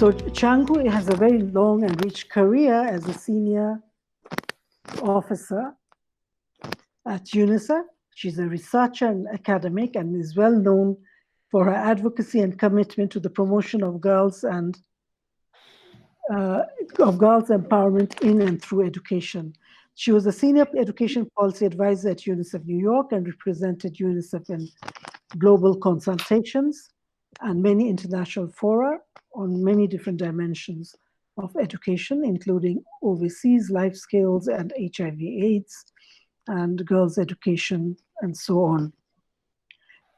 So Changu has a very long and rich career as a senior officer at UNICEF. She's a researcher and academic and is well known for her advocacy and commitment to the promotion of girls and empowerment in and through education. She was a senior education policy advisor at UNICEF New York and represented UNICEF in global consultations and many international fora on many different dimensions of education, including overseas life skills and HIV/AIDS and girls' education and so on.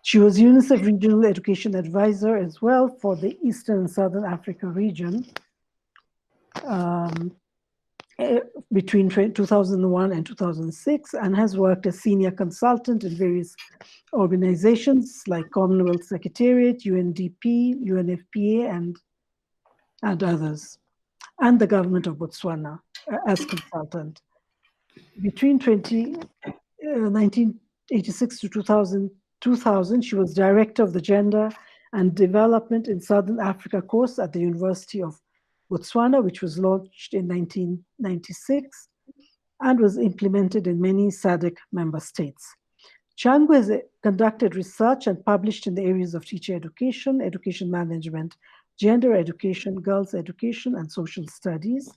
She was UNICEF Regional Education Advisor as well for the Eastern and Southern Africa region between 2001 and 2006, and has worked as senior consultant in various organizations like Commonwealth Secretariat, UNDP, UNFPA, and others, and the Government of Botswana as consultant. Between 1986 to 2000, she was director of the Gender and Development in Southern Africa course at the University of Botswana, which was launched in 1996 and was implemented in many SADC member states. Changu has conducted research and published in the areas of teacher education, education management, gender education, girls' education, and social studies,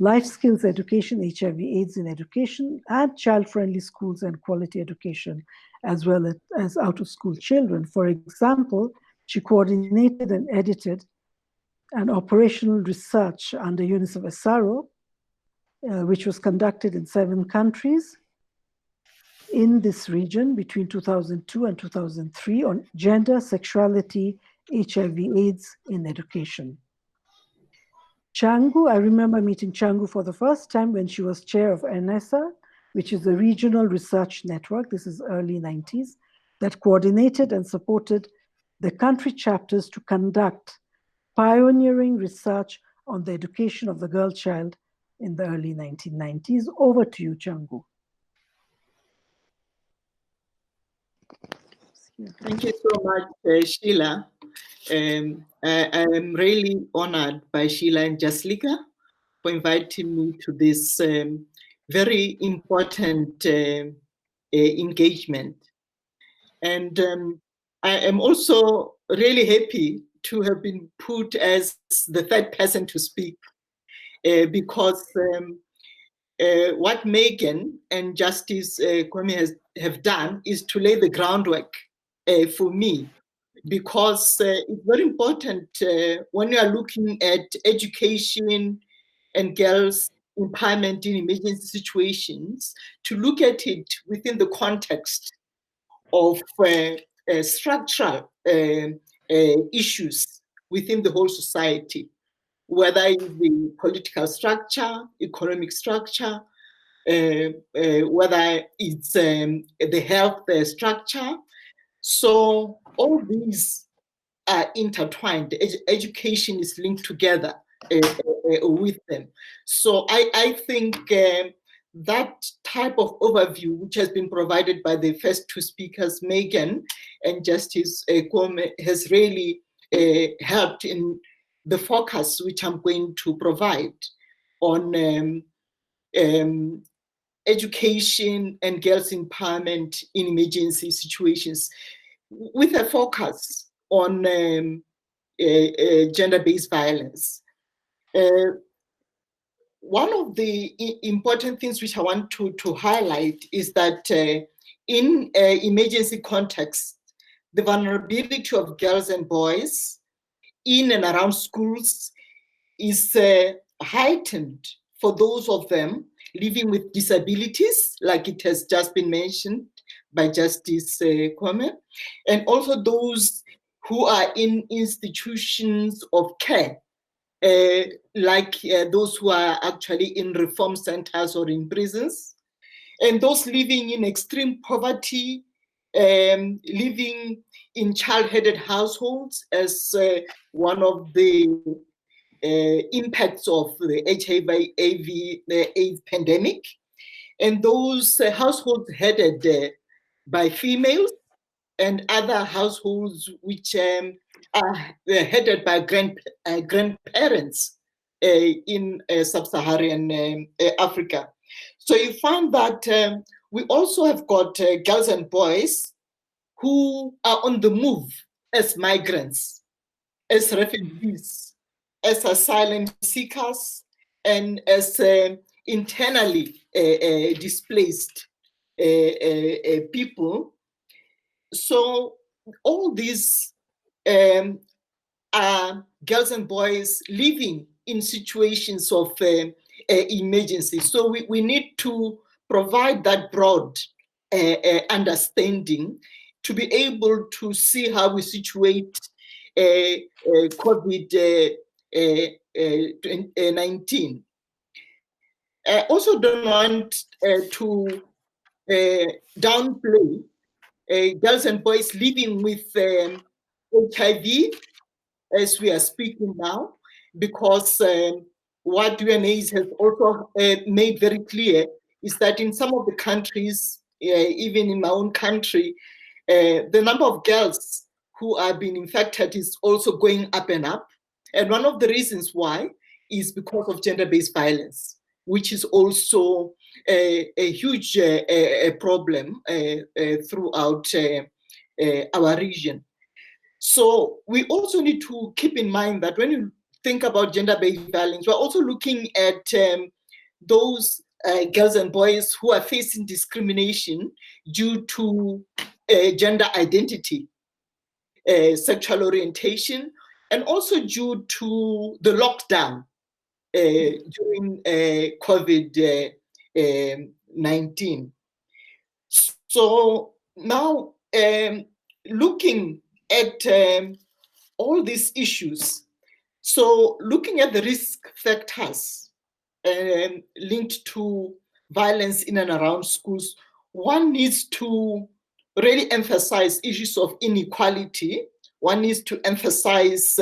life skills education, HIV/AIDS in education, and child-friendly schools and quality education, as well as out-of-school children. For example, she coordinated and edited an operational research under UNICEF ESARO, which was conducted in 7 countries in this region between 2002 and 2003 on gender, sexuality, HIV/AIDS in education. Changu, I remember meeting Changu for the first time when she was chair of NSA, which is a regional research network, this is early 90s, that coordinated and supported the country chapters to conduct pioneering research on the education of the girl child in the early 1990s. Over to you, Changu. Thank you so much, Sheila. I am really honored by Sheila and Jaslika for inviting me to this very important engagement. And I am also really happy to have been put as the third person to speak because what Megan and Justice Kwame have done is to lay the groundwork for me, because it's very important when you are looking at education and girls' empowerment in emergency situations to look at it within the context of structural issues within the whole society, whether it's the political structure, economic structure, whether it's the health structure. So all these are intertwined. Education is linked together with them. So I think that type of overview, which has been provided by the first 2 speakers, Megan and Justice Kwame, has really helped in the focus which I'm going to provide on education and girls' empowerment in emergency situations, with a focus on gender-based violence. One of the important things which I want to highlight is that in emergency context, the vulnerability of girls and boys in and around schools is heightened for those of them living with disabilities, like it has just been mentioned by Justice Kwame, and also those who are in institutions of care, like those who are actually in reform centers or in prisons, and those living in extreme poverty, living in child-headed households as one of the impacts of the HIV/AIDS pandemic, and those households headed by females, and other households which they're headed by grandparents in sub-Saharan Africa. So you find that we also have got girls and boys who are on the move as migrants, as refugees, as asylum seekers, and as internally displaced people. So all these are girls and boys living in situations of emergency. So we need to provide that broad understanding to be able to see how we situate COVID-19. I also don't want to downplay girls and boys living with HIV as we are speaking now, because what UNAIDS has also made very clear is that in some of the countries, even in my own country, the number of girls who are being infected is also going up and up. And one of the reasons why is because of gender-based violence, which is also a huge problem throughout our region. So we also need to keep in mind that when you think about gender-based violence, we're also looking at those girls and boys who are facing discrimination due to gender identity, sexual orientation, and also due to the lockdown during COVID-19. So now looking at all these issues, so looking at the risk factors linked to violence in and around schools, one needs to really emphasize issues of inequality. One needs to emphasize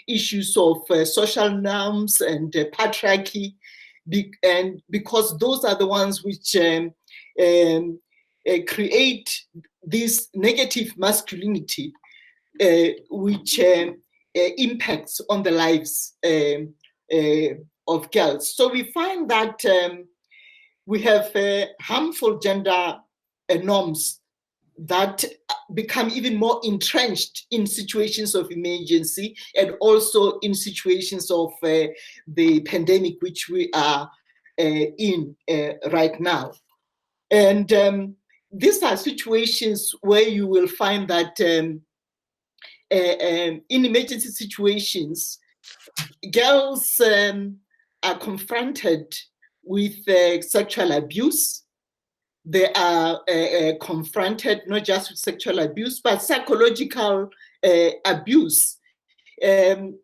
issues of social norms and patriarchy, and because those are the ones which create this negative masculinity, which impacts on the lives of girls. So we find that we have harmful gender norms that become even more entrenched in situations of emergency and also in situations of the pandemic, which we are in right now. And these are situations where you will find that in emergency situations, girls are confronted with sexual abuse. They are confronted not just with sexual abuse, but psychological abuse. And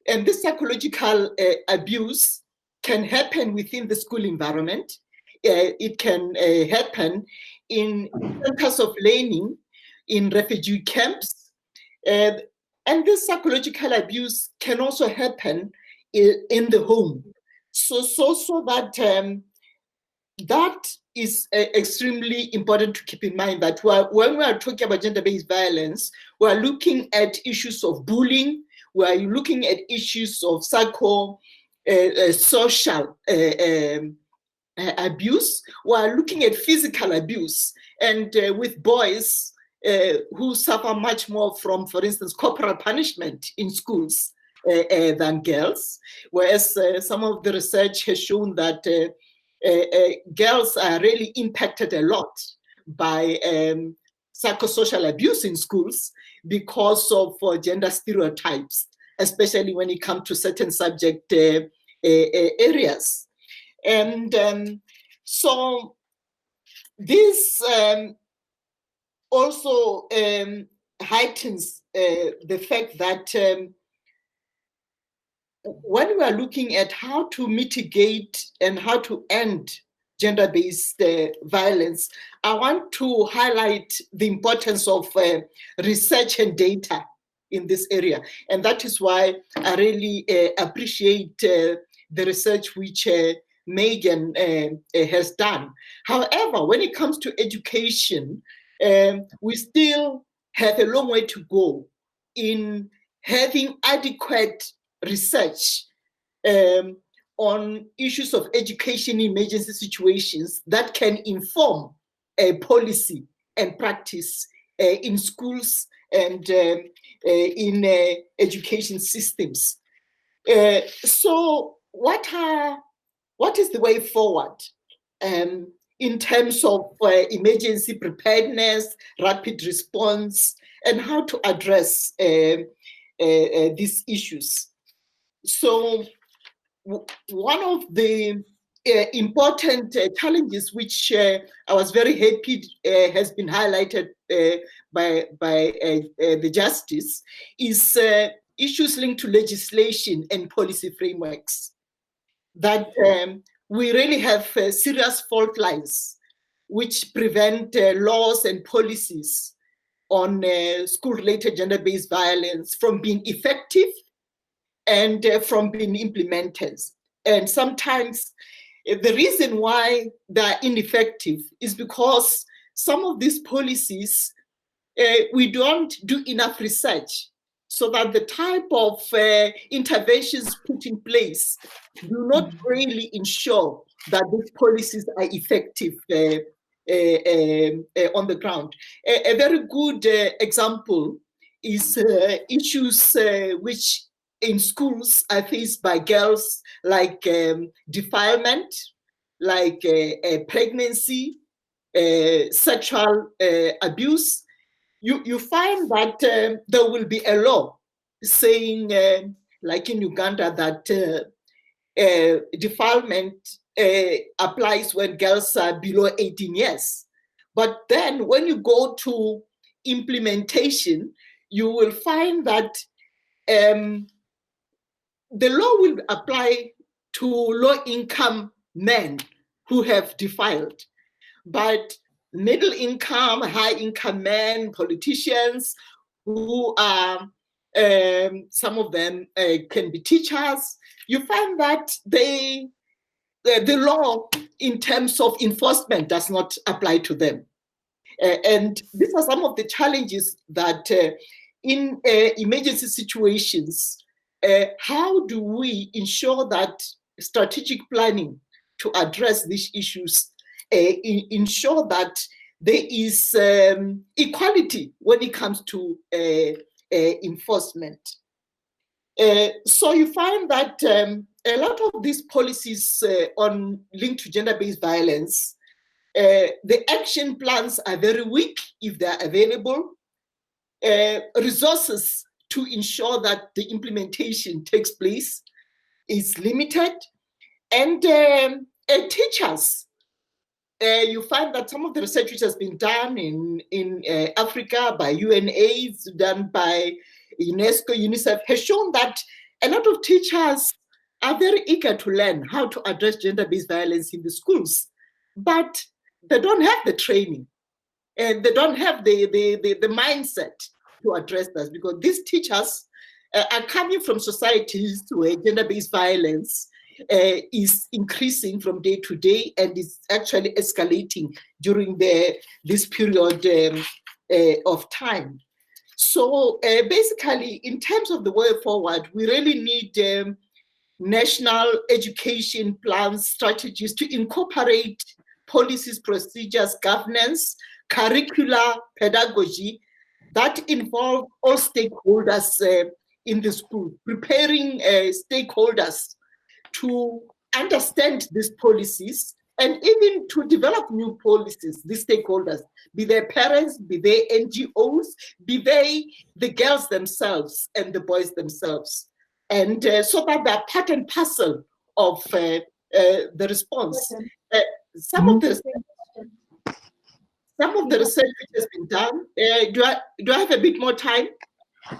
this psychological abuse can happen within the school environment. It can happen in centers of learning, in refugee camps. And this psychological abuse can also happen in the home. So that that is extremely important to keep in mind, that when we are talking about gender-based violence, we are looking at issues of bullying, we are looking at issues of social abuse, we are looking at physical abuse, and with boys who suffer much more from, for instance, corporal punishment in schools than girls, whereas some of the research has shown that girls are really impacted a lot by psychosocial abuse in schools because of gender stereotypes, especially when it comes to certain subject areas. And so this also heightens the fact that when we are looking at how to mitigate and how to end gender-based violence, I want to highlight the importance of research and data in this area. And that is why I really appreciate the research which Megan has done. However, when it comes to education, we still have a long way to go in having adequate research on issues of education in emergency situations that can inform policy and practice in schools and in education systems. So what is the way forward in terms of emergency preparedness, rapid response, and how to address these issues? So one of the important challenges, which I was very happy has been highlighted by the Justice, is issues linked to legislation and policy frameworks. That we really have serious fault lines which prevent laws and policies on school-related gender-based violence from being effective and from being implemented. And sometimes the reason why they're ineffective is because some of these policies, we don't do enough research so that the type of interventions put in place do not really ensure that these policies are effective on the ground. A very good example is issues which in schools are faced by girls, like defilement, like pregnancy, sexual abuse. You find that there will be a law saying, like in Uganda, that defilement applies when girls are below 18 years. But then when you go to implementation, you will find that the law will apply to low-income men who have defiled, but middle-income, high-income men, politicians, who are, some of them can be teachers, you find that the law in terms of enforcement does not apply to them. And these are some of the challenges that in emergency situations, how do we ensure that strategic planning to address these issues ensure that there is equality when it comes to enforcement? So you find that a lot of these policies on linked to gender-based violence, the action plans are very weak if they're available. Resources to ensure that the implementation takes place is limited. And teachers, you find that some of the research which has been done in Africa by UNAIDS, done by UNESCO, UNICEF, has shown that a lot of teachers are very eager to learn how to address gender-based violence in the schools, but they don't have the training and they don't have the mindset to address this, because these teachers are coming from societies where gender-based violence is increasing from day to day and is actually escalating during this period of time. So basically, in terms of the way forward, we really need national education plans, strategies to incorporate policies, procedures, governance, curricula, pedagogy that involve all stakeholders in the school, preparing stakeholders to understand these policies and even to develop new policies, these stakeholders, be they parents, be they NGOs, be they the girls themselves and the boys themselves. And so that they're part and parcel of the response. Some of the research which has been done, do I have a bit more time?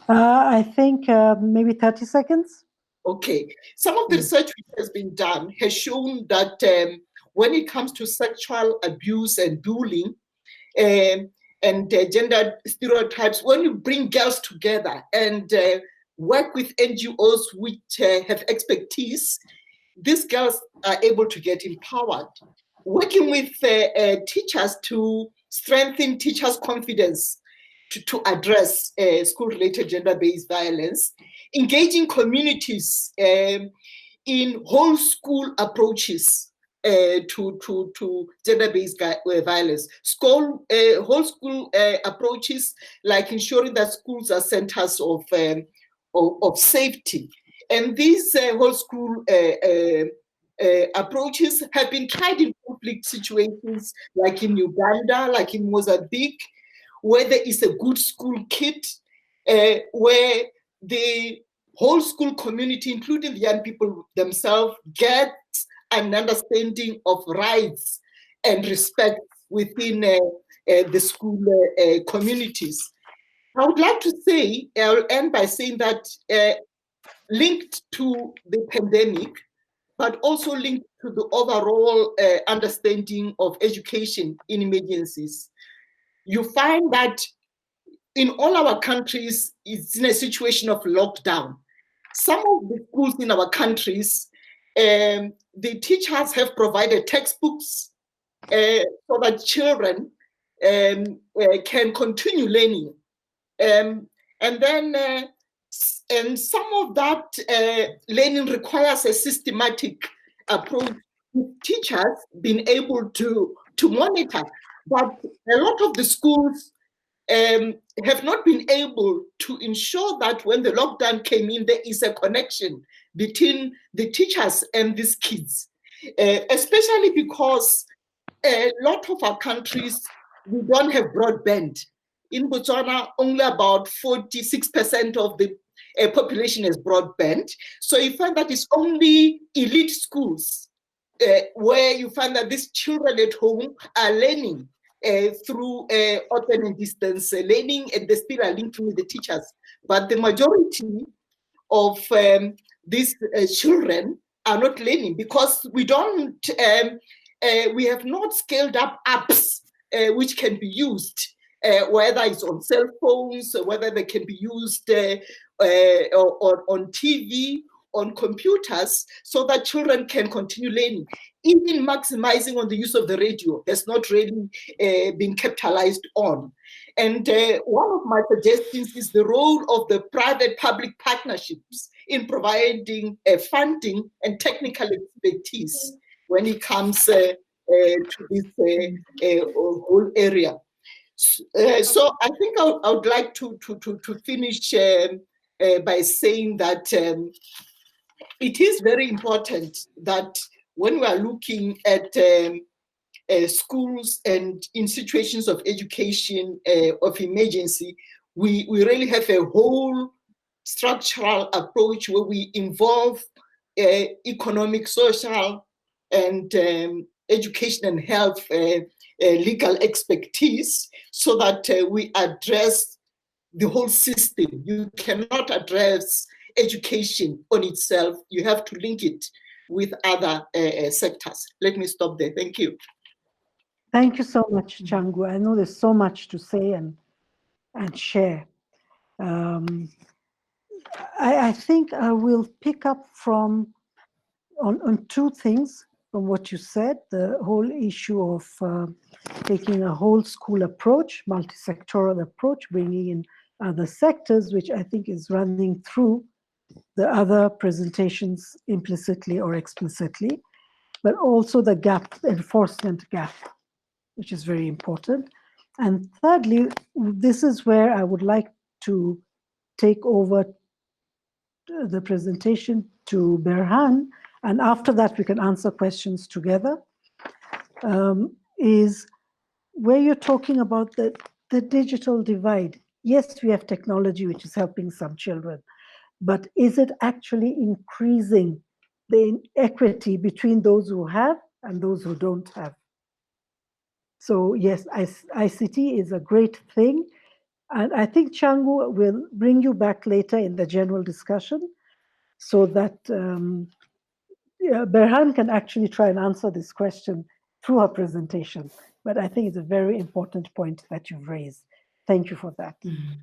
I think maybe 30 seconds. Okay. Some of the research which has been done has shown that when it comes to sexual abuse and bullying and gender stereotypes, when you bring girls together and work with NGOs which have expertise, these girls are able to get empowered. Working with teachers to strengthen teachers' confidence, to address school-related gender-based violence, engaging communities in whole school approaches to gender-based violence. Whole school approaches, like ensuring that schools are centers of safety. And these whole school approaches have been tried in conflict situations, like in Uganda, like in Mozambique, where there is a good school kit, where the whole school community, including the young people themselves, get an understanding of rights and respect within the school communities. I would like to say, I'll end by saying that linked to the pandemic, but also linked to the overall understanding of education in emergencies, you find that in all our countries, it's in a situation of lockdown. Some of the schools in our countries, the teachers have provided textbooks so that children can continue learning. And some of that learning requires a systematic approach with teachers being able to monitor. But a lot of the schools have not been able to ensure that when the lockdown came in, there is a connection between the teachers and these kids, especially because a lot of our countries, we don't have broadband. In Botswana, only about 46% of the population has broadband. So you find that it's only elite schools where you find that these children at home are learning through open and distance learning, and they still are linked with the teachers. But the majority of these children are not learning because we don't, we have not scaled up apps which can be used, whether it's on cell phones, or whether they can be used or on TV, on computers, so that children can continue learning. Even maximizing on the use of the radio has not really been capitalized on. And one of my suggestions is the role of the private-public partnerships in providing funding and technical expertise when it comes to this whole area. So I think I would like to finish by saying that it is very important that when we are looking at schools and in situations of education of emergency, we really have a whole structural approach where we involve economic, social, and education and health legal expertise, so that we address the whole system. You cannot address education on itself. You have to link it with other sectors. Let me stop there. Thank you. Thank you so much, Changu. I know there's so much to say and share. I think I will pick up on two things from what you said: the whole issue of taking a whole school approach, multi-sectoral approach, bringing in other sectors, which I think is running through the other presentations implicitly or explicitly, but also the gap, the enforcement gap, which is very important. And thirdly, this is where I would like to take over the presentation to Berhan, and after that we can answer questions together, is where you're talking about the digital divide. Yes, we have technology which is helping some children, but is it actually increasing the inequity between those who have and those who don't have? So yes, ICT is a great thing. And I think Changu will bring you back later in the general discussion so that Berhan can actually try and answer this question through her presentation. But I think it's a very important point that you've raised. Thank you for that. Mm-hmm.